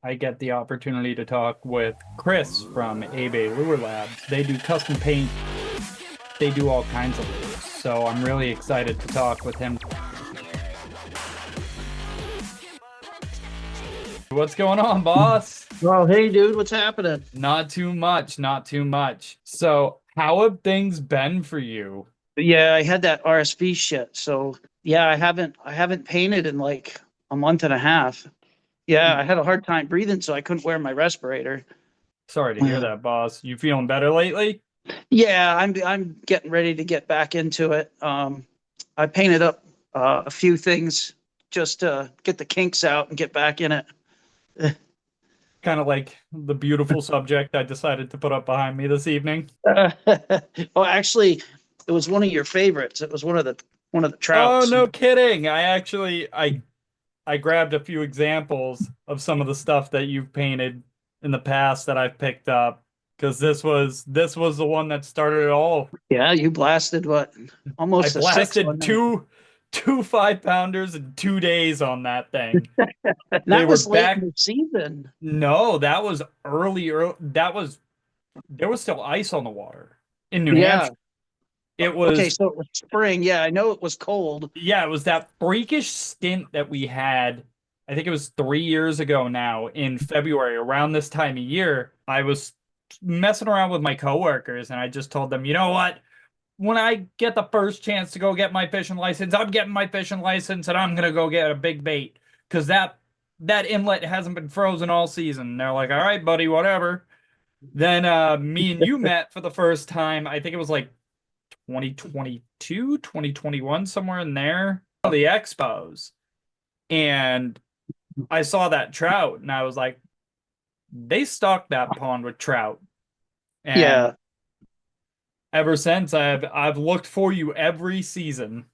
I get the opportunity to talk with Chris from eBay Lure Labs. They do custom paint, they do all kinds of lures. So I'm really excited to talk with him. What's going on, boss? Well, hey, dude, what's happening? Not too much, not too much. So, how have things been for you? Yeah, I had that RSV shit. So yeah, I haven't painted in like a month and a half. Yeah, I had a hard time breathing, so I couldn't wear my respirator. Sorry to hear that, boss. You feeling better lately? Yeah, I'm getting ready to get back into it. I painted up a few things just to get the kinks out and get back in it. Kind of like the beautiful subject I decided to put up behind me this evening. Oh, actually, it was one of your favorites. It was one of the Oh, trouts. no kidding. I grabbed a few examples of some of the stuff that you've painted in the past that I've picked up because this was the one that started it all. Yeah, you blasted what? I Almost a six blasted on there. two 5-pounders in 2 days on that thing. And They that were was late in back. the season. No, that was early. That was there was still ice on the water in New Yeah. Hampshire. It Okay, was so it was spring. Yeah, I know it was cold. Yeah, it was that freakish stint that we had. I think it was 3 years ago now in February, around this time of year. I was messing around with my coworkers and I just told them, you know what? When I get the first chance to go get my fishing license, I'm getting my fishing license and I'm gonna go get a big bait because that inlet hasn't been frozen all season. And they're like, all right, buddy, whatever. Then me and you met for the first time. I think it was like 2022, 2021, somewhere in there. The expos. And I saw that trout and I was like, they stocked that pond with trout. And Yeah. ever since I've looked for you every season.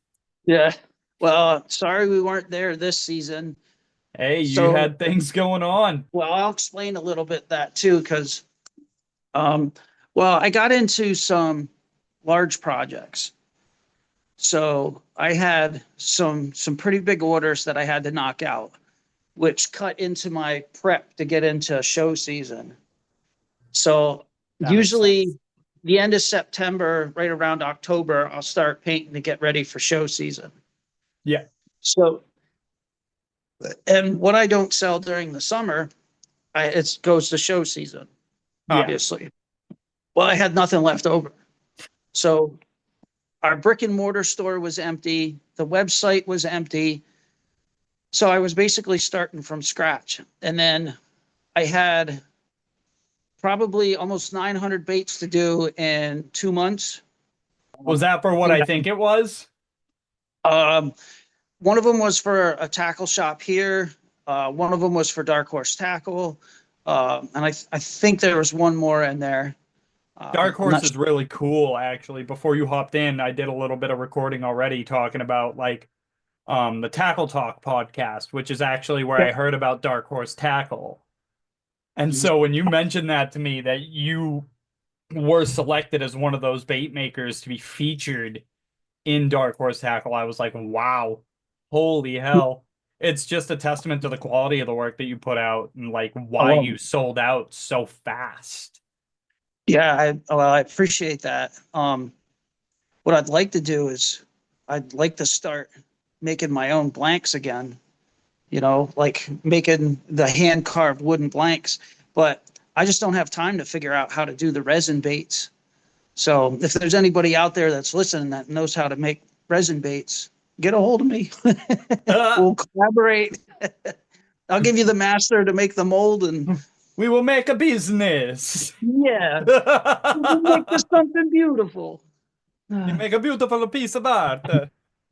Yeah. Well, sorry we weren't there this season. Hey, you So, had things going on. well, I'll explain a little bit that too, because, um, well, I got into some large projects. So I had some pretty big orders that I had to knock out, which cut into my prep to get into show season. So That makes sense. usually the end of September, right around October, I'll start painting to get ready for show season. Yeah. So, and what I don't sell during the summer, it goes to show season, Yeah. obviously. Well, I had nothing left over. So our brick and mortar store was empty. The website was empty. So I was basically starting from scratch. And then I had probably almost 900 baits to do in 2 months. Was that for what I think it was? Um, One of them was for a tackle shop here. One of them was for Dark Horse Tackle. And I think there was one more in there. Dark I'm Horse not is sure. really cool, actually. Before you hopped in, I did a little bit of recording already talking about like the Tackle Talk podcast, which is actually where I heard about Dark Horse Tackle. And so when you mentioned that to me, that you were selected as one of those bait makers to be featured in Dark Horse Tackle, I was like, wow, holy hell. It's just a testament to the quality of the work that you put out and like why Oh, you sold out so fast. yeah, I appreciate that. What I'd like to do is I'd like to start making my own blanks again, like making the hand carved wooden blanks. But I just don't have time to figure out how to do the resin baits. So if there's anybody out there that's listening that knows how to make resin baits, get a hold of me. We'll collaborate. I'll give you the master to make the mold, and We will make a business. yeah, we'll make this something beautiful. You make a beautiful piece of art.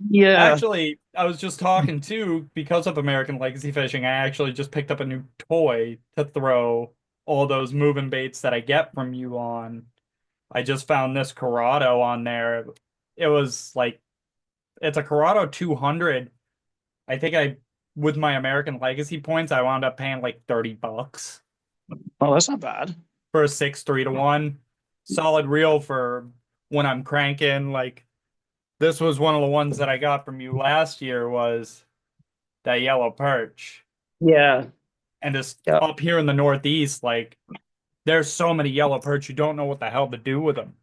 Yeah. Actually, I was just talking too, because of American Legacy Fishing, I actually just picked up a new toy to throw all those moving baits that I get from you on. I just found this Corrado on there. It was like, it's a Corrado 200. I think with my American Legacy points, I wound up paying like $30 Oh, that's not bad. for a 6 3-1. Solid reel for when I'm cranking. Like, this was one of the ones that I got from you last year was that yellow perch. Yeah. And just Yeah. up here in the Northeast, like there's so many yellow perch, you don't know what the hell to do with them.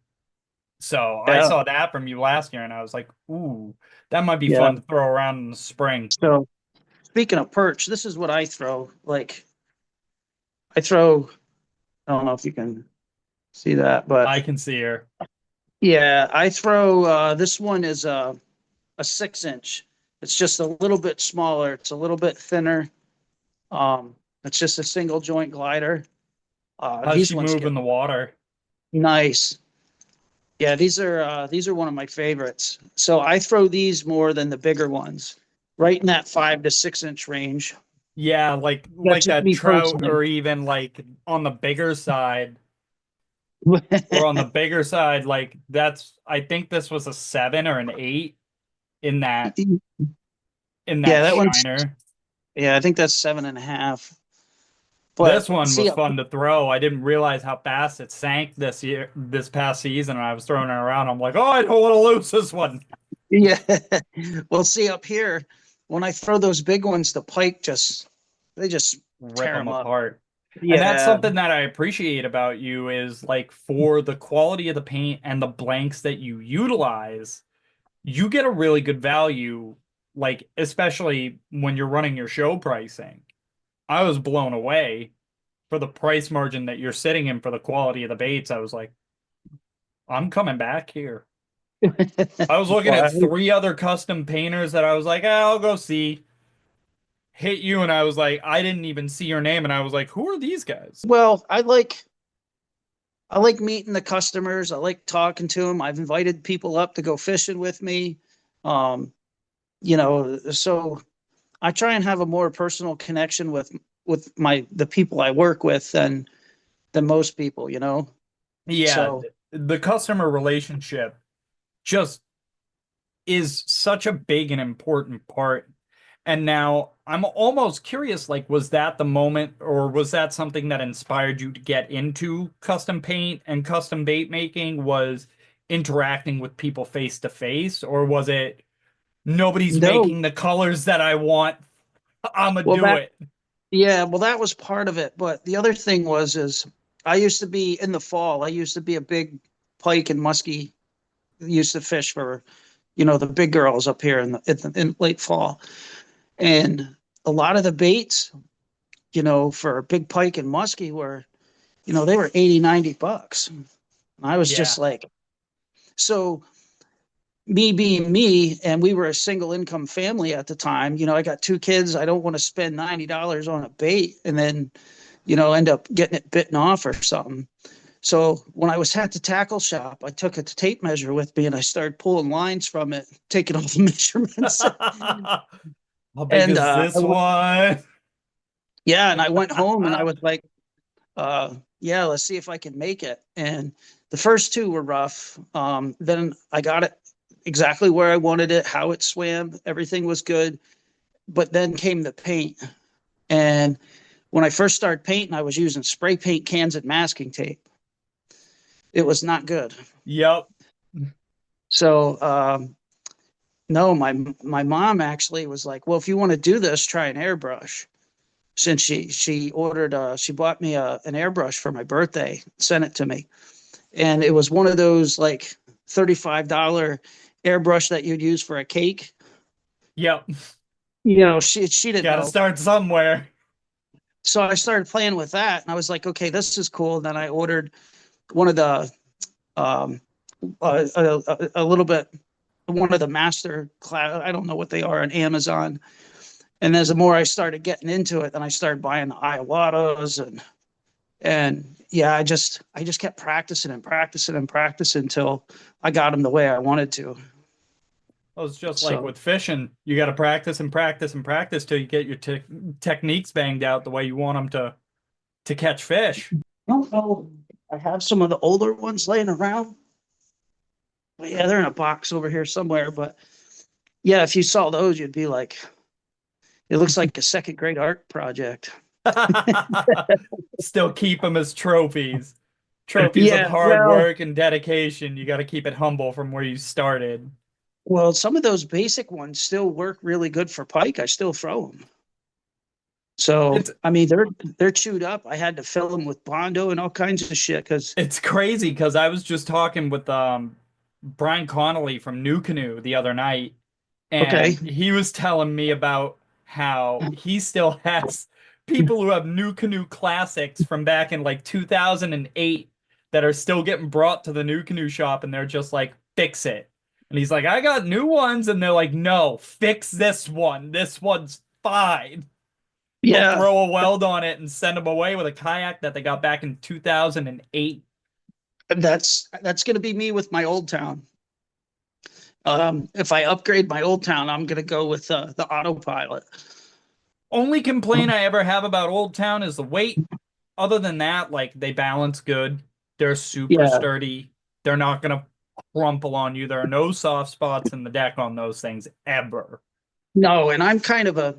So I Yeah. saw that from you last year, and I was like, ooh, that might be Yeah. fun to throw around in the spring. So speaking of perch, this is what I throw. Like I throw, I don't know if you can see that, but I can see her. yeah, I throw, this one is a 6 inch. It's just a little bit smaller. It's a little bit thinner. It's just a single joint glider. How's These she ones move get in the water? nice. Yeah, these are one of my favorites. So I throw these more than the bigger ones, right in that 5 to 6 inch range. Yeah, That's like just that me trout, personally. or even like on the bigger side, or on the bigger side, like that's I think this was a 7 or an 8 in that Yeah, that one's, shiner. yeah, I think that's 7.5. This But one see, was fun to throw. I didn't realize how fast it sank this past season, and I was throwing it around. I'm like, oh, I don't want to lose this one. yeah, well, see up here, when I throw those big ones, the pike just, they just Rip tear them them up. apart. And that's Yeah. something that I appreciate about you is like for the quality of the paint and the blanks that you utilize, you get a really good value, like especially when you're running your show pricing. I was blown away for the price margin that you're sitting in for the quality of the baits. I was like, I'm coming back here. I was looking Well, at three other custom painters that I was like, I'll go see. Hit you, and I was like, I didn't even see your name, and I was like, who are these guys? well, I like meeting the customers. I like talking to them. I've invited people up to go fishing with me. Um, so I try and have a more personal connection with the people I work with than most people, you know. Yeah, So the customer relationship just is such a big and important part. And now I'm almost curious, like, was that the moment, or was that something that inspired you to get into custom paint and custom bait making? Was interacting with people face to face, or was it nobody's no, making the colors that I want? I'ma well do that it. yeah, well that was part of it. But the other thing is I used to be in the fall. I used to be a big pike and muskie. Used to fish for, the big girls up here in late fall. And a lot of the baits, for big pike and muskie were, they were 80, $90. And I was just Yeah. like, so me being me, and we were a single income family at the time, I got two kids. I don't want to spend $90 on a bait and then, end up getting it bitten off or something. So when I was at the tackle shop, I took a tape measure with me and I started pulling lines from it, taking all the measurements. How big And is this one? yeah, and I went home and I was like, yeah, let's see if I can make it. And the first two were rough. Then I got it exactly where I wanted it, how it swam, everything was good. But then came the paint. And when I first started painting, I was using spray paint cans and masking tape. It was not good. Yep. So no, my mom actually was like, well, if you want to do this, try an airbrush. Since she bought me an airbrush for my birthday, sent it to me, and it was one of those like $35 airbrush that you'd use for a cake. Yep. She didn't Got to know. start somewhere. So I started playing with that, and I was like, okay, this is cool. And then I ordered one of the um, a little bit one of the master class. I don't know what they are on Amazon. And as the more I started getting into it, then I started buying the Iwatas and yeah, I just kept practicing and practicing and practicing until I got them the way I wanted to. Well, it's just like So with fishing. You got to practice and practice and practice till you get your te techniques banged out the way you want them to catch fish. I don't know. I have some of the older ones laying around. But yeah, they're in a box over here somewhere. But yeah, if you saw those, you'd be like, it looks like a second grade art project. Still keep them as trophies. Trophies of Yeah, hard well, work and dedication. You got to keep it humble from where you started. well, some of those basic ones still work really good for pike. I still throw them. So, It's I mean, they're chewed up. I had to fill them with Bondo and all kinds of shit because, it's crazy because I was just talking with Brian Connolly from New Canoe the other night, okay, and he was telling me about how he still has people who have New Canoe classics from back in like 2008 that are still getting brought to the New Canoe shop, and they're just like, fix it. And he's like, I got new ones, and they're like, no, fix this one. This one's fine. They'll yeah, throw a weld on it and send them away with a kayak that they got back in 2008. that's going to be me with my Old Town. If I upgrade my Old Town, I'm going to go with the autopilot. Only complaint I ever have about Old Town is the weight. Other than that, like they balance good. They're super Yeah, sturdy. They're not gonna crumple on you. There are no soft spots in the deck on those things ever. no, and I'm kind of a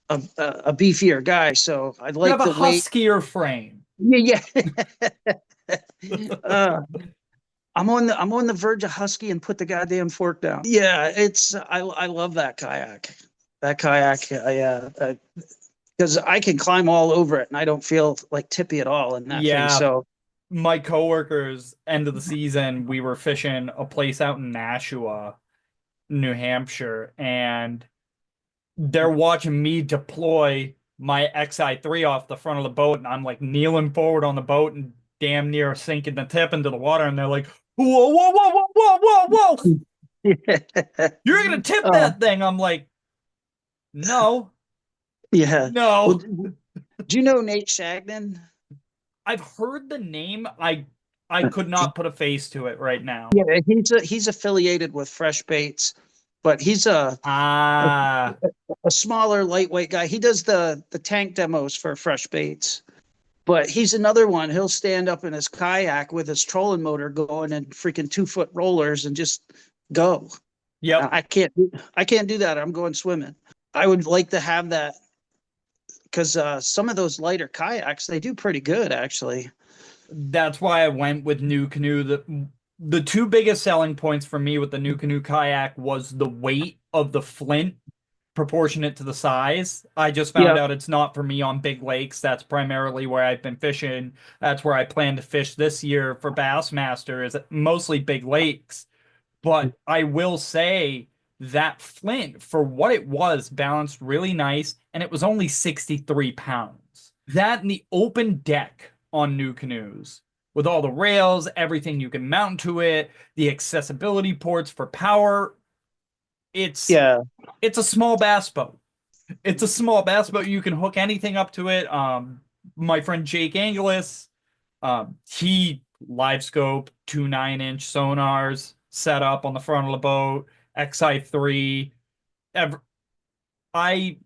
beefier guy, so I You have like a the weight. huskier frame. Yeah, yeah. I'm on the verge of husky and put the goddamn fork down. Yeah, I love that kayak. That kayak, because I can climb all over it and I don't feel like tippy at all in that thing. Yeah, So my coworkers, end of the season, we were fishing a place out in Nashua, New Hampshire, and they're watching me deploy my XI3 off the front of the boat, and I'm like kneeling forward on the boat and damn near sinking the tip into the water, and they're like, whoa, whoa, whoa, whoa, whoa, whoa, whoa. You're gonna tip uh, that thing. I'm like, no, yeah. Well, no. do you know Nate Shagnon? I've heard the name. I could not put a face to it right now. Yeah, he's affiliated with Fresh Baits, but he's a, Ah, a smaller, lightweight guy. He does the tank demos for Fresh Baits. But he's another one. He'll stand up in his kayak with his trolling motor going and freaking 2 foot rollers and just go. yep. I can't do that. I'm going swimming. I would like to have that because some of those lighter kayaks they do pretty good actually. That's why I went with New Canoe. The two biggest selling points for me with the New Canoe kayak was the weight of the flint proportionate to the size. I just found Yeah, out it's not for me on big lakes. That's primarily where I've been fishing. That's where I plan to fish this year for Bassmaster, is mostly big lakes. But I will say that flint, for what it was, balanced really nice, and it was only 63 pounds. That and the open deck on New Canoes, with all the rails, everything you can mount to it, the accessibility ports for power, it's yeah, it's a small bass boat. It's a small bass boat. You can hook anything up to it. My friend Jake Angelis, he live scope 2 9-inch sonars set up on the front of the boat, XI3. Ever, I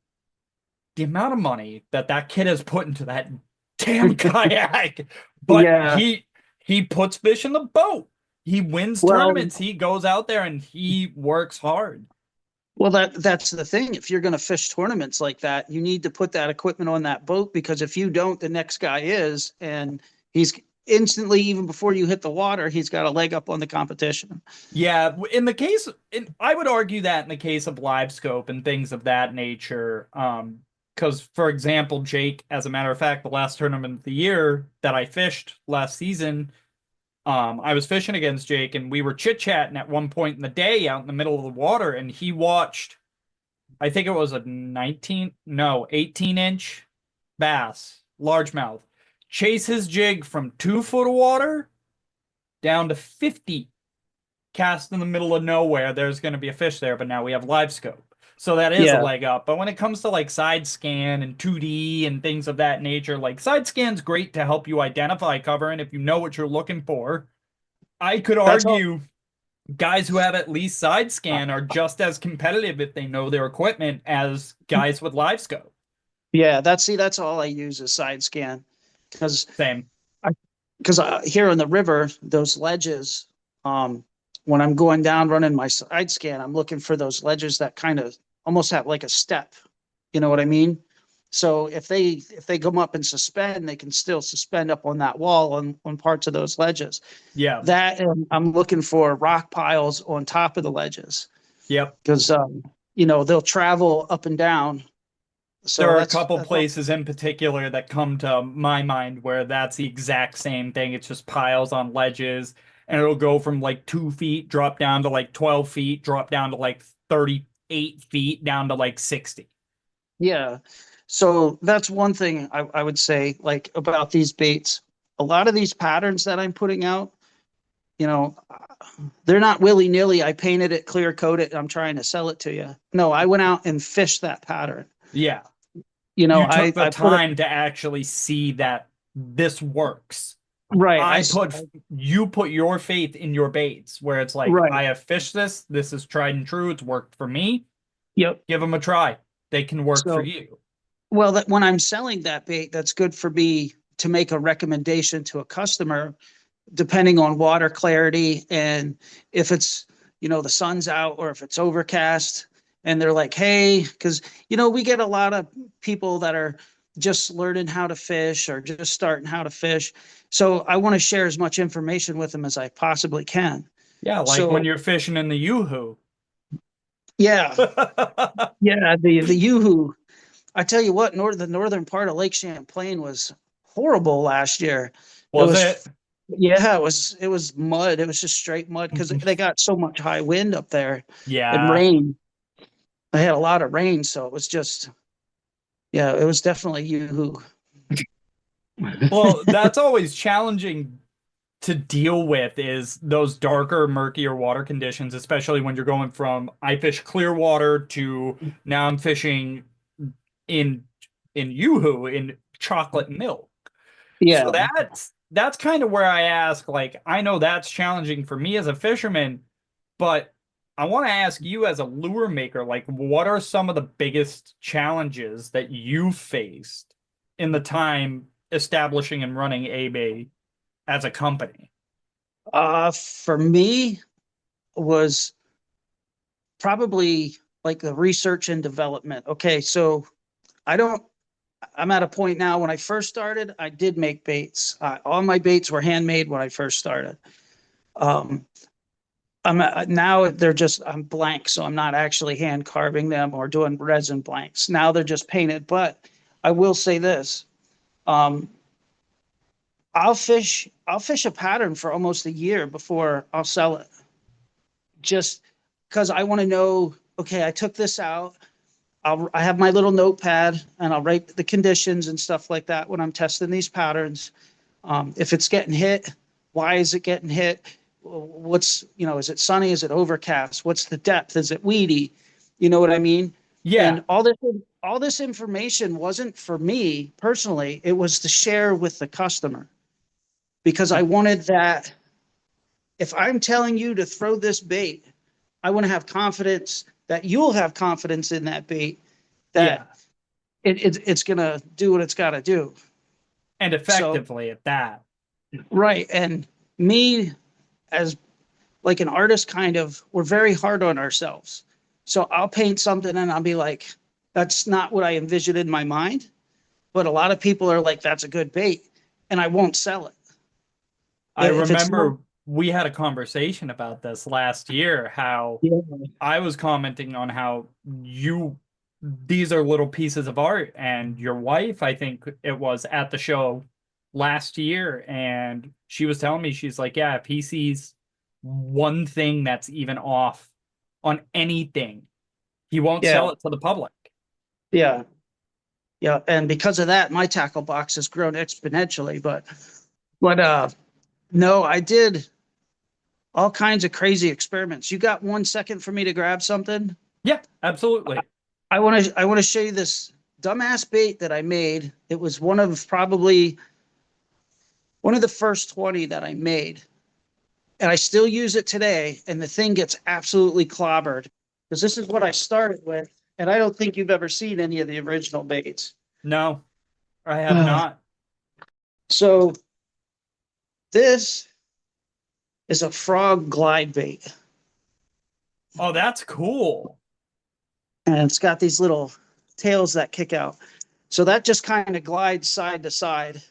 the amount of money that that kid has put into that damn kayak, but yeah. he puts fish in the boat. He wins Well, tournaments. He goes out there and he works hard. well, that's the thing. If you're going to fish tournaments like that, you need to put that equipment on that boat because if you don't, the next guy is, and he's instantly, even before you hit the water, he's got a leg up on the competition. Yeah, I would argue that in the case of live scope and things of that nature, because for example, Jake, as a matter of fact, the last tournament of the year that I fished last season, I was fishing against Jake and we were chit-chatting at one point in the day out in the middle of the water, and he watched, I think it was a 19, no, 18-inch bass, largemouth, chase his jig from 2 foot of water down to 50, cast in the middle of nowhere. There's going to be a fish there, but now we have live scope. So that is a Yeah, leg up. But when it comes to like side scan and 2D and things of that nature, like side scan's great to help you identify cover and if you know what you're looking for. I could that's all. argue guys who have at least side scan are just as competitive if they know their equipment as guys with live scope. Yeah, that's all I use is side scan because Same. because here on the river, those ledges, when I'm going down running my side scan, I'm looking for those ledges that kind of almost have like a step. You know what I mean? So if they come up and suspend, they can still suspend up on that wall on parts of those ledges. Yeah. That and I'm looking for rock piles on top of the ledges Yep. because they'll travel up and down There So are a that's, couple places in particular that come to my mind where that's the exact same thing. It's just piles on ledges, and it'll go from like 2 feet, drop down to like 12 feet, drop down to like 38 feet, down to like 60. yeah. So that's one thing I would say, like about these baits. A lot of these patterns that I'm putting out, you know, they're not willy-nilly. I painted it, clear coated, I'm trying to sell it to you. No, I went out and fished that pattern. Yeah. You know, You took the I put it time to actually see that this works. right. I put you put your faith in your baits where it's like right. I have fished this. This is tried and true. It's worked for me. Yep. Give them a try. They can work for So, you. well, that when I'm selling that bait, that's good for me to make a recommendation to a customer, depending on water clarity and if it's, the sun's out or if it's overcast. And they're like, hey, because, we get a lot of people that are just learning how to fish or just starting how to fish. So I want to share as much information with them as I possibly can. Yeah, like when So, you're fishing in the Yoo-hoo. yeah, yeah, the Yoo-hoo. I tell you what, the northern part of Lake Champlain was horrible last year. It Was it? was, yeah, it was mud. It was just straight mud because they got so much high wind up there and Yeah. rain. They had a lot of rain, so it was just, yeah, it was definitely you. Well, that's always challenging to deal with is those darker, murkier water conditions, especially when you're going from I fish clear water to now I'm fishing in Yoo-hoo in chocolate milk. So Yeah. that's kind of where I ask, like, I know that's challenging for me as a fisherman, but I want to ask you as a lure maker, like, what are some of the biggest challenges that you faced in the time establishing and running A-Bay as a company? For me was probably like the research and development. Okay, so I don't I'm at a point now. When I first started, I did make baits. All my baits were handmade when I first started. Um, now I'm blank, so I'm not actually hand carving them or doing resin blanks. Now they're just painted. But I will say this: um, I'll fish a pattern for almost a year before I'll sell it, just because I want to know. Okay, I took this out. I have my little notepad and I'll write the conditions and stuff like that when I'm testing these patterns. If it's getting hit, why is it getting hit? Is it sunny? Is it overcast? What's the depth? Is it weedy? You know what I mean? Yeah, And all this information wasn't for me personally. It was to share with the customer because I wanted that. If I'm telling you to throw this bait, I want to have confidence that you'll have confidence in that bait, yeah, that it's going to do what it's got to do. and So, effectively at that. right. And me, as like an artist, kind of, we're very hard on ourselves. So I'll paint something and I'll be like, that's not what I envisioned in my mind. But a lot of people are like, that's a good bait. And I won't sell it. I If it's not, remember we had a conversation about this last year, how yeah, I was commenting on how these are little pieces of art, and your wife, I think it was at the show last year, and she was telling me, she's like, yeah, if he sees one thing that's even off on anything, he won't yeah, sell it to the public. yeah, yeah. And because of that, my tackle box has grown exponentially. But no, I did all kinds of crazy experiments. You got 1 second for me to grab something? Yeah, absolutely. I want to show you this dumbass bait that I made. It was probably one of the first 20 that I made. And I still use it today, and the thing gets absolutely clobbered because this is what I started with, and I don't think you've ever seen any of the original baits. No, I have not. So this is a frog glide bait, Oh, that's cool. and it's got these little tails that kick out. So that just kind of glides side to side.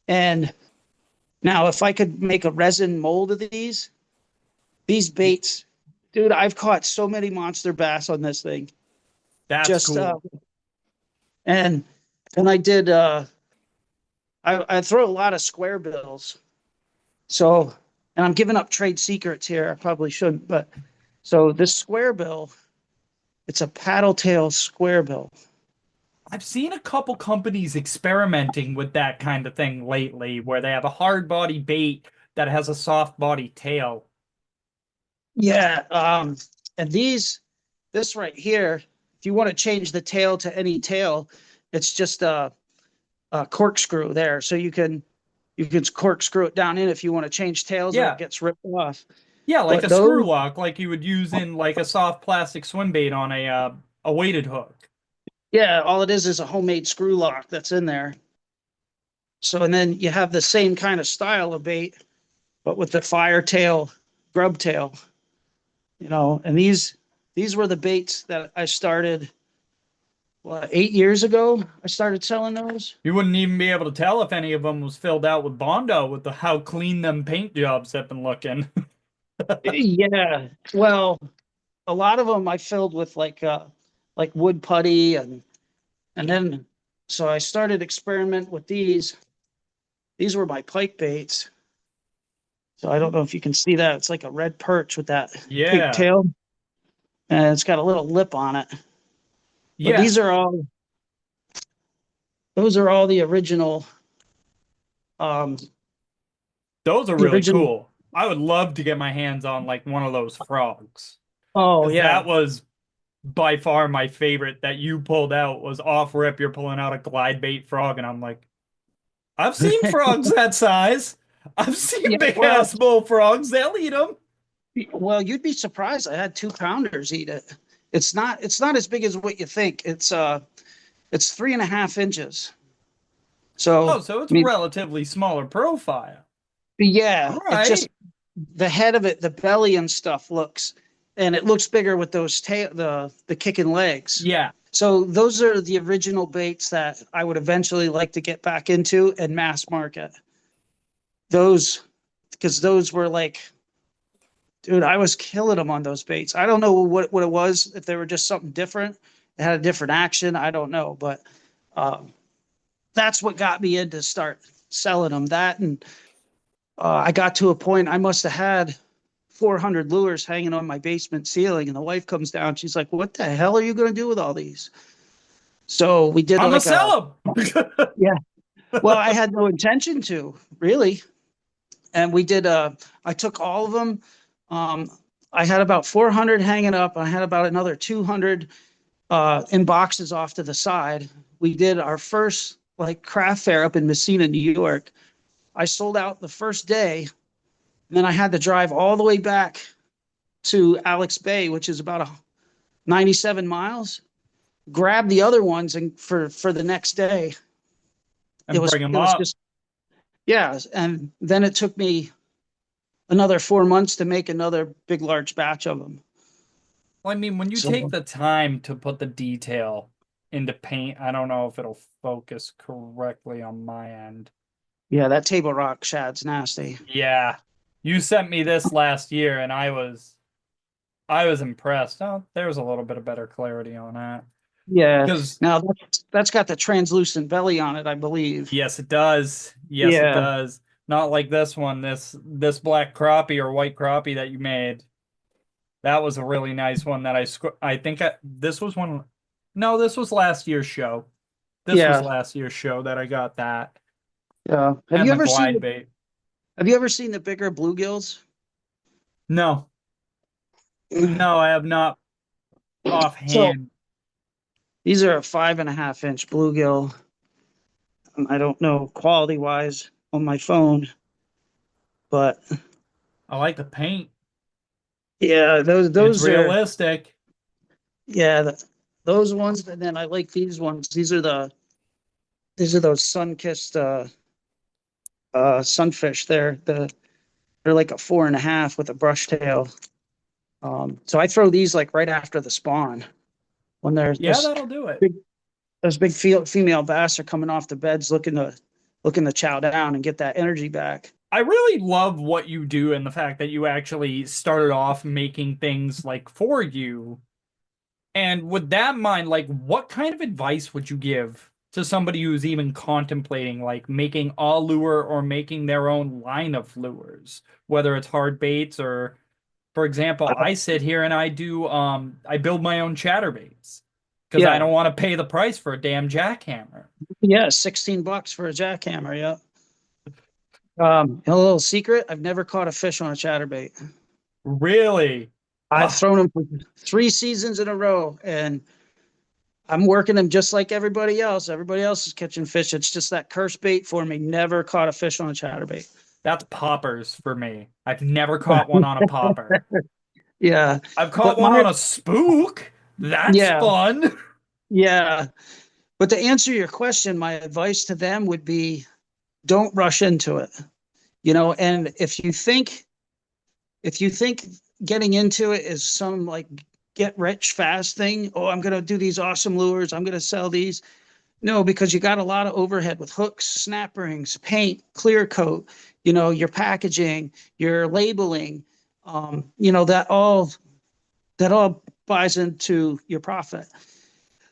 And now, if I could make a resin mold of these baits, dude, I've caught so many monster bass on this thing. That's Just cool. And I did I throw a lot of square bills. So, and I'm giving up trade secrets here. I probably shouldn't, but so this square bill, it's a paddle tail square bill. I've seen a couple companies experimenting with that kind of thing lately, where they have a hard body bait that has a soft body tail. Yeah, and this right here, if you want to change the tail to any tail, it's just a corkscrew there. So you can corkscrew it down in if you want to change tails or it Yeah, gets ripped off. yeah, like But a screw those, lock, like you would use in like a soft plastic swim bait on a weighted hook. yeah, all it is a homemade screw lock that's in there. So, and then you have the same kind of style of bait, but with the fire tail, grub tail, and these were the baits that I started, what, 8 years ago? I started selling those. You wouldn't even be able to tell if any of them was filled out with Bondo with the how clean them paint jobs have been looking. Yeah. Well, a lot of them I filled with like wood putty and then so I started experiment with these. These were my pike baits. So I don't know if you can see that. It's like a red perch with that pink Yeah, tail, and it's got a little lip on it. But yeah, those are all the original, um, those are the really original. cool. I would love to get my hands on like one of those frogs Oh because that yeah. was by far my favorite that you pulled out was off rip. You're pulling out a glide bait frog, and I'm like, I've seen frogs that size. I've seen Yeah. big ass bullfrogs. They'll eat them. Well, you'd be surprised. I had 2 pounders eat it. It's not as big as what you think. It's 3.5 inches. So, Oh, so I it's mean, relatively smaller profile. yeah, All it just right. the head of it, the belly and stuff and it looks bigger with those the kicking legs. Yeah. So those are the original baits that I would eventually like to get back into and mass market. Those, because those were like, dude, I was killing them on those baits. I don't know what it was, if they were just something different. It had a different action. I don't know, but um, that's what got me into start selling them. That and I got to a point I must have had 400 lures hanging on my basement ceiling, and the wife comes down. She's like, "What the hell are you going to do with all these?" So we did I'm gonna like a sell them. yeah. Well, I had no intention to really, and we did. I took all of them. Um, I had about 400 hanging up. I had about another 200 in boxes off to the side. We did our first like craft fair up in Messina, New York. I sold out the first day, and then I had to drive all the way back to Alex Bay, which is about 97 miles. Grab the other ones and for the next day. It And was bring them it was up. just yeah, and then it took me another 4 months to make another big large batch of them. Well, I mean, when you take So the time to put the detail into paint, I don't know if it'll focus correctly on my end. yeah, that table rock shad's nasty. Yeah. You sent me this last year and I was impressed. Oh, there's a little bit of better clarity on that. Yeah. Because Now that's got the translucent belly on it, I believe. yes, it does. Yes, it Yeah. does. Not like this one, this black crappie or white crappie that you made. That was a really nice one that I think this was one. No, this was last year's show. This was Yeah. last year's show that I got that Yeah. and the glide bait. Have you ever seen the bigger bluegills? No, no, I have not So offhand. these are a 5.5 inch bluegill. I don't know quality wise on my phone, but I like the paint. yeah, It's those are realistic. yeah, those ones. And then I like these ones. These are those sun-kissed sunfish. They're like a 4.5 with a brush tail. So I throw these like right after the spawn when there's Yeah, that'll do it. big those big female bass are coming off the beds looking to chow down and get that energy back. I really love what you do and the fact that you actually started off making things like for you And with that in mind, like what kind of advice would you give to somebody who's even contemplating like making a lure or making their own line of lures, whether it's hard baits or, for example, Uh, I sit here and I build my own chatterbaits because I yeah, don't want to pay the price for a damn jackhammer. yeah, $16 for a jackhammer. Yeah. A little secret: I've never caught a fish on a chatterbait. Really? I've Ah, thrown them for 3 seasons in a row, and I'm working them just like everybody else. Everybody else is catching fish. It's just that curse bait for me. Never caught a fish on a chatterbait. that's poppers for me. I've never caught one on a popper. Yeah, I've caught but one my on a spook. That's yeah, fun. yeah. But to answer your question, my advice to them would be don't rush into it. And if you think getting into it is some like get rich fast thing, oh, I'm going to do these awesome lures, I'm going to sell these. No, because you got a lot of overhead with hooks, snap rings, paint, clear coat, your packaging, your labeling, that all buys into your profit.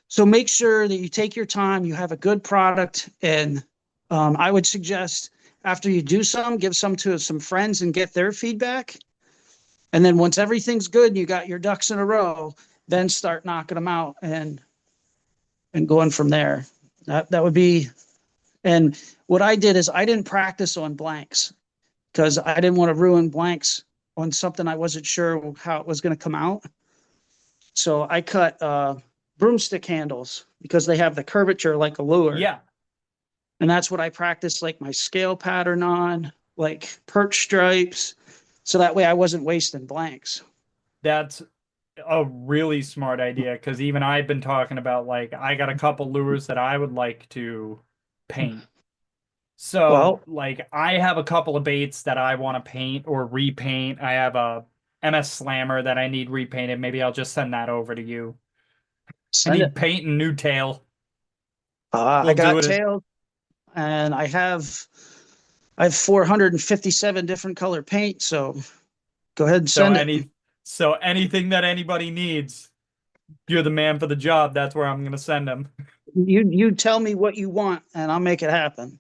So make sure that you take your time, you have a good product, and I would suggest after you do some, give some to some friends and get their feedback. And then once everything's good and you got your ducks in a row, then start knocking them out and going from there. That would be. And what I did is I didn't practice on blanks because I didn't want to ruin blanks on something I wasn't sure how it was going to come out. So I cut broomstick handles because they have the curvature like a lure. Yeah, And that's what I practiced like my scale pattern on, like perch stripes. So that way I wasn't wasting blanks. that's a really smart idea because even I've been talking about like I got a couple lures that I would like to paint. So Well, like I have a couple of baits that I want to paint or repaint. I have a MS Slammer that I need repainted. Maybe I'll just send that over to you. I send need it. paint and new tail. I We'll do got it. tails and I have 457 different color paint. So go ahead and So send it. anything that anybody needs, you're the man for the job. That's where I'm gonna send them. You tell me what you want and I'll make it happen.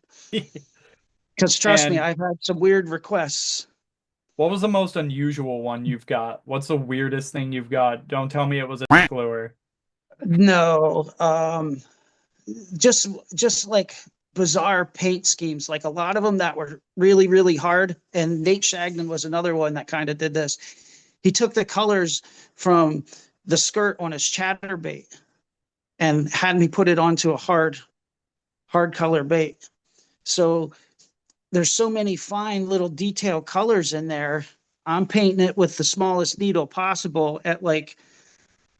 Because trust me, And I've had some weird requests. what was the most unusual one you've got? What's the weirdest thing you've got? Don't tell me it was a lure. No, just just like bizarre paint schemes, like a lot of them that were really, really hard. And Nate Shagnon was another one that kind of did this. He took the colors from the skirt on his chatterbait and had me put it onto a hard color bait. So there's so many fine little detail colors in there. I'm painting it with the smallest needle possible at like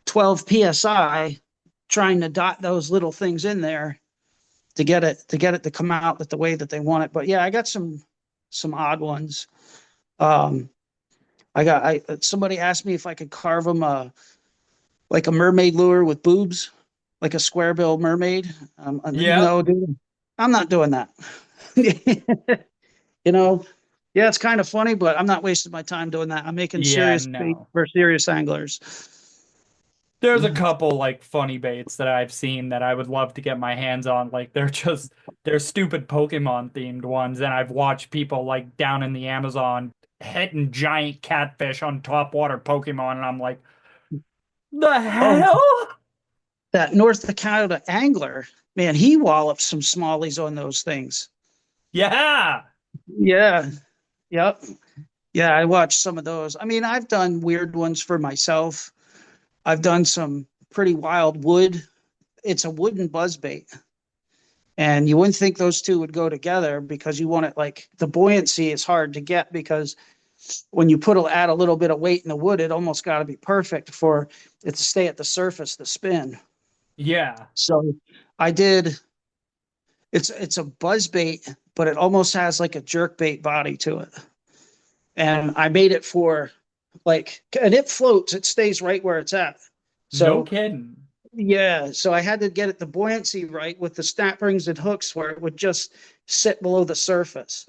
12 psi, trying to dot those little things in there to get it to come out the way that they want it. But yeah, I got some odd ones. Um, I somebody asked me if I could carve them like a mermaid lure with boobs, like a square bill mermaid. Yeah, No, dude, I'm not doing that. you know, yeah, it's kind of funny, but I'm not wasting my time doing that. I'm making yeah, serious bait no. for serious anglers. There's a couple like funny baits that I've seen that I would love to get my hands on. Like they're stupid Pokemon themed ones, and I've watched people like down in the Amazon hitting giant catfish on topwater Pokemon, and I'm like, the Oh, hell? that North Dakota angler, man, he wallops some smallies on those things. Yeah. Yeah. Yep. Yeah, I watched some of those. I mean, I've done weird ones for myself. I've done some pretty wild wood. It's a wooden buzzbait. And you wouldn't think those two would go together because you want it like the buoyancy is hard to get because when you add a little bit of weight in the wood, it almost got to be perfect for it to stay at the surface, the spin. Yeah. So I did it's a buzzbait, but it almost has like a jerkbait body to it. And I made it for and it floats, it stays right where it's at. No So kidding. yeah, so I had to get it the buoyancy right with the snap rings and hooks where it would just sit below the surface.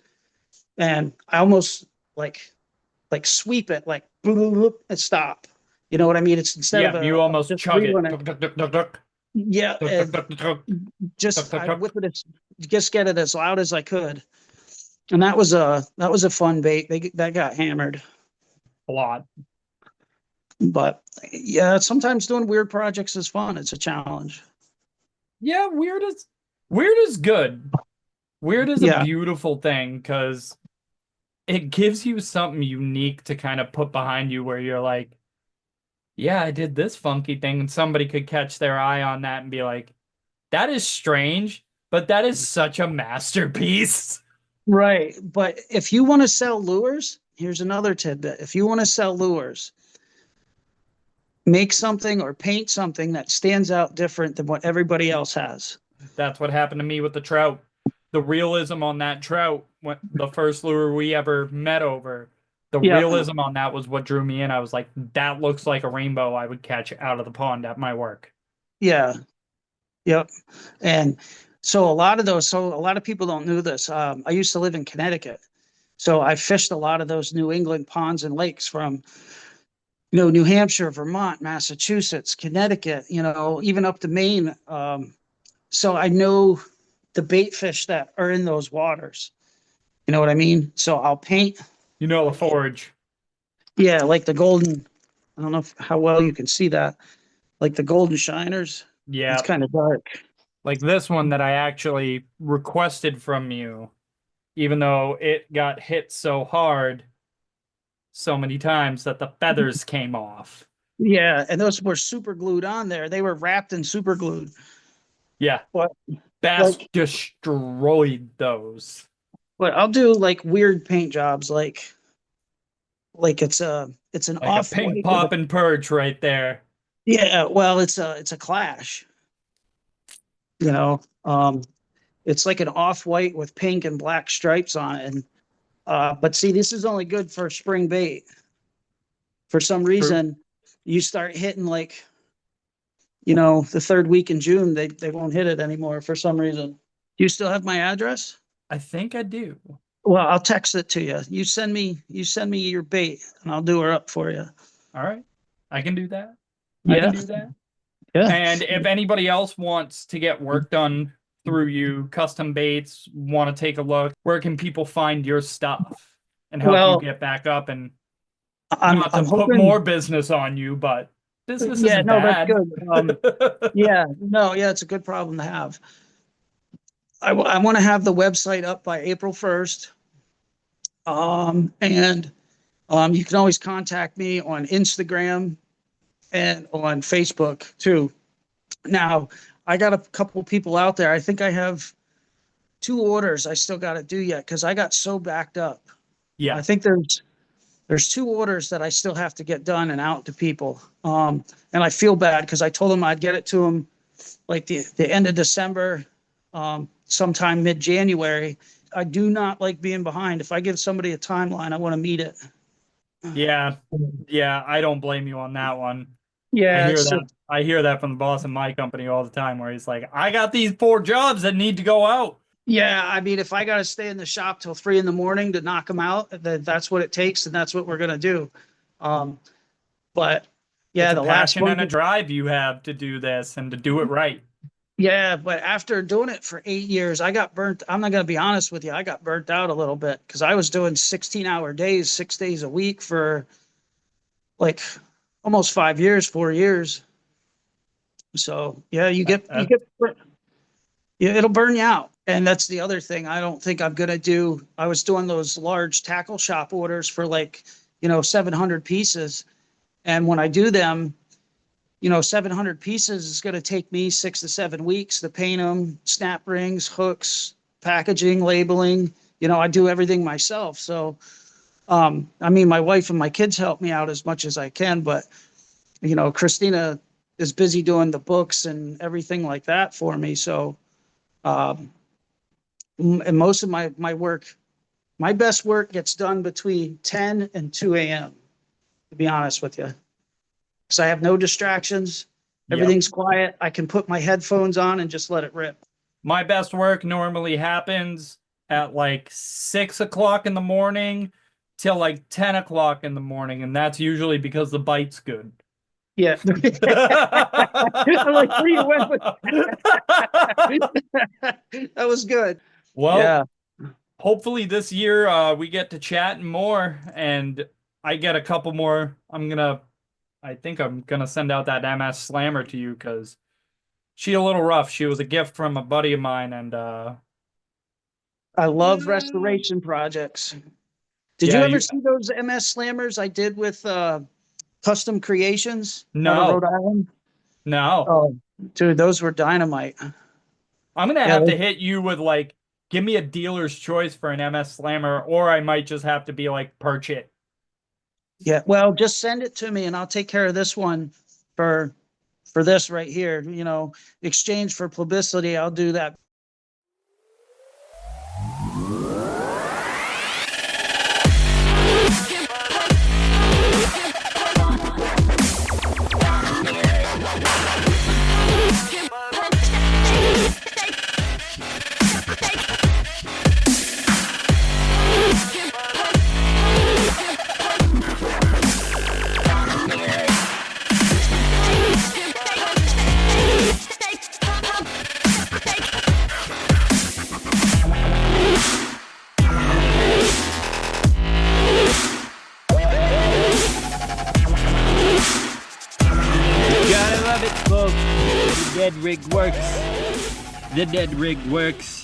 And I almost like sweep it like boop, boop, boop, and stop. You know what I mean? It's instead of Yeah, you almost just chug it. reeling it. Tuk, tuk, tuk, tuk, tuk, Yeah, tuk, tuk, and tuk, tuk, tuk, tuk, just tuk, I tuk. whip it as just get it as loud as I could. And that was a fun bait. That got hammered. A lot. But yeah, sometimes doing weird projects is fun. It's a challenge. Yeah, weird is good. Weird is a Yeah, beautiful thing because it gives you something unique to kind of put behind you where you're like, yeah, I did this funky thing, and somebody could catch their eye on that and be like, that is strange, but that is such a masterpiece. right. But if you want to sell lures, here's another tidbit. If you want to sell lures, make something or paint something that stands out different than what everybody else has. That's what happened to me with the trout. The realism on that trout, the first lure we ever met over, the Yeah, realism on that was what drew me in. I was like, that looks like a rainbow I would catch out of the pond at my work. yeah, yep. And so a lot of people don't know this. I used to live in Connecticut. So I fished a lot of those New England ponds and lakes from, New Hampshire, Vermont, Massachusetts, Connecticut, even up to Maine. So I know the bait fish that are in those waters. You know what I mean? So I'll paint, You know, the forge. yeah, like the golden. I don't know how well you can see that, like the golden shiners. It's Yeah, kind of dark. like this one that I actually requested from you, even though it got hit so hard so many times that the feathers came off. Yeah, and those were super glued on there. They were wrapped and super glued. Yeah, But Bass like, destroyed those. but I'll do like weird paint jobs, like it's an Like a off pink white with a, pop and perch right there. yeah. Well, it's a clash. You know, it's like an off white with pink and black stripes on it. And but see, this is only good for spring bait. For some True. reason, you start hitting like the third week in June, they won't hit it anymore for some reason. Do you still have my address? I think I do. Well, I'll text it to you. You send me your bait and I'll do her up for you. All right. I can do that. I can Yeah. do that. Yeah. And if anybody else wants to get work done through you, custom baits, want to take a look, where can people find your stuff and help you Well, get back up? And I'm not to I'm put more hoping. business on you, but business Yeah, isn't no, that's bad. good. Yeah, no, yeah, it's a good problem to have. I want to have the website up by April 1st. And you can always contact me on Instagram and on Facebook too. Now, I got a couple people out there. I think I have two orders I still got to do yet because I got so backed up. I Yeah. think there's two orders that I still have to get done and out to people. And I feel bad because I told them I'd get it to them like the end of December, sometime mid-January. I do not like being behind. If I give somebody a timeline, I want to meet it. Yeah. Yeah. I don't blame you on that one. I Yeah, hear it's that. just, I hear that from the boss in my company all the time where he's like, I got these four jobs that need to go out. yeah. I mean, if I got to stay in the shop till 3 in the morning to knock them out, then that's what it takes, and that's what we're gonna do. Um, but It's yeah, a the last passion one. and a drive you have to do this and to do it right. Yeah, but after doing it for 8 years, I got burnt. I'm not gonna be honest with you. I got burnt out a little bit because I was doing 16-hour days, 6 days a week for like almost 5 years, 4 years. So yeah, you Uh, get yeah, it'll burn you out. And that's the other thing I don't think I'm gonna do. I was doing those large tackle shop orders for like, 700 pieces. And when I do them, 700 pieces is gonna take me 6 to 7 weeks to paint them, snap rings, hooks, packaging, labeling. I do everything myself. So, I mean, my wife and my kids help me out as much as I can, but Christina is busy doing the books and everything like that for me. So, um, and most of my work, my best work gets done between 10 and 2 a.m., to be honest with you. Because I have no distractions. yep. Everything's quiet. I can put my headphones on and just let it rip. My best work normally happens at like 6 o'clock in the morning till like 10 o'clock in the morning. And that's usually because the bite's good. Yeah. I'm like, where you went with that was good. Well, Yeah. hopefully this year we get to chat more and I get a couple more. I think I'm gonna send out that MS Slammer to you because she a little rough. She was a gift from a buddy of mine and I love yeah, restoration projects. Did yeah, you ever you see those MS Slammers I did with Custom Creations out of Rhode no, Island? no. Oh, dude, those were dynamite. I'm gonna Yeah, have to hit you with like give me a dealer's choice for an MS Slammer, or I might just have to be like perch it. yeah. Well, just send it to me and I'll take care of this one for this right here. Exchange for publicity. I'll do that. Gotta love it, folks. The dead rig works. The dead rig works.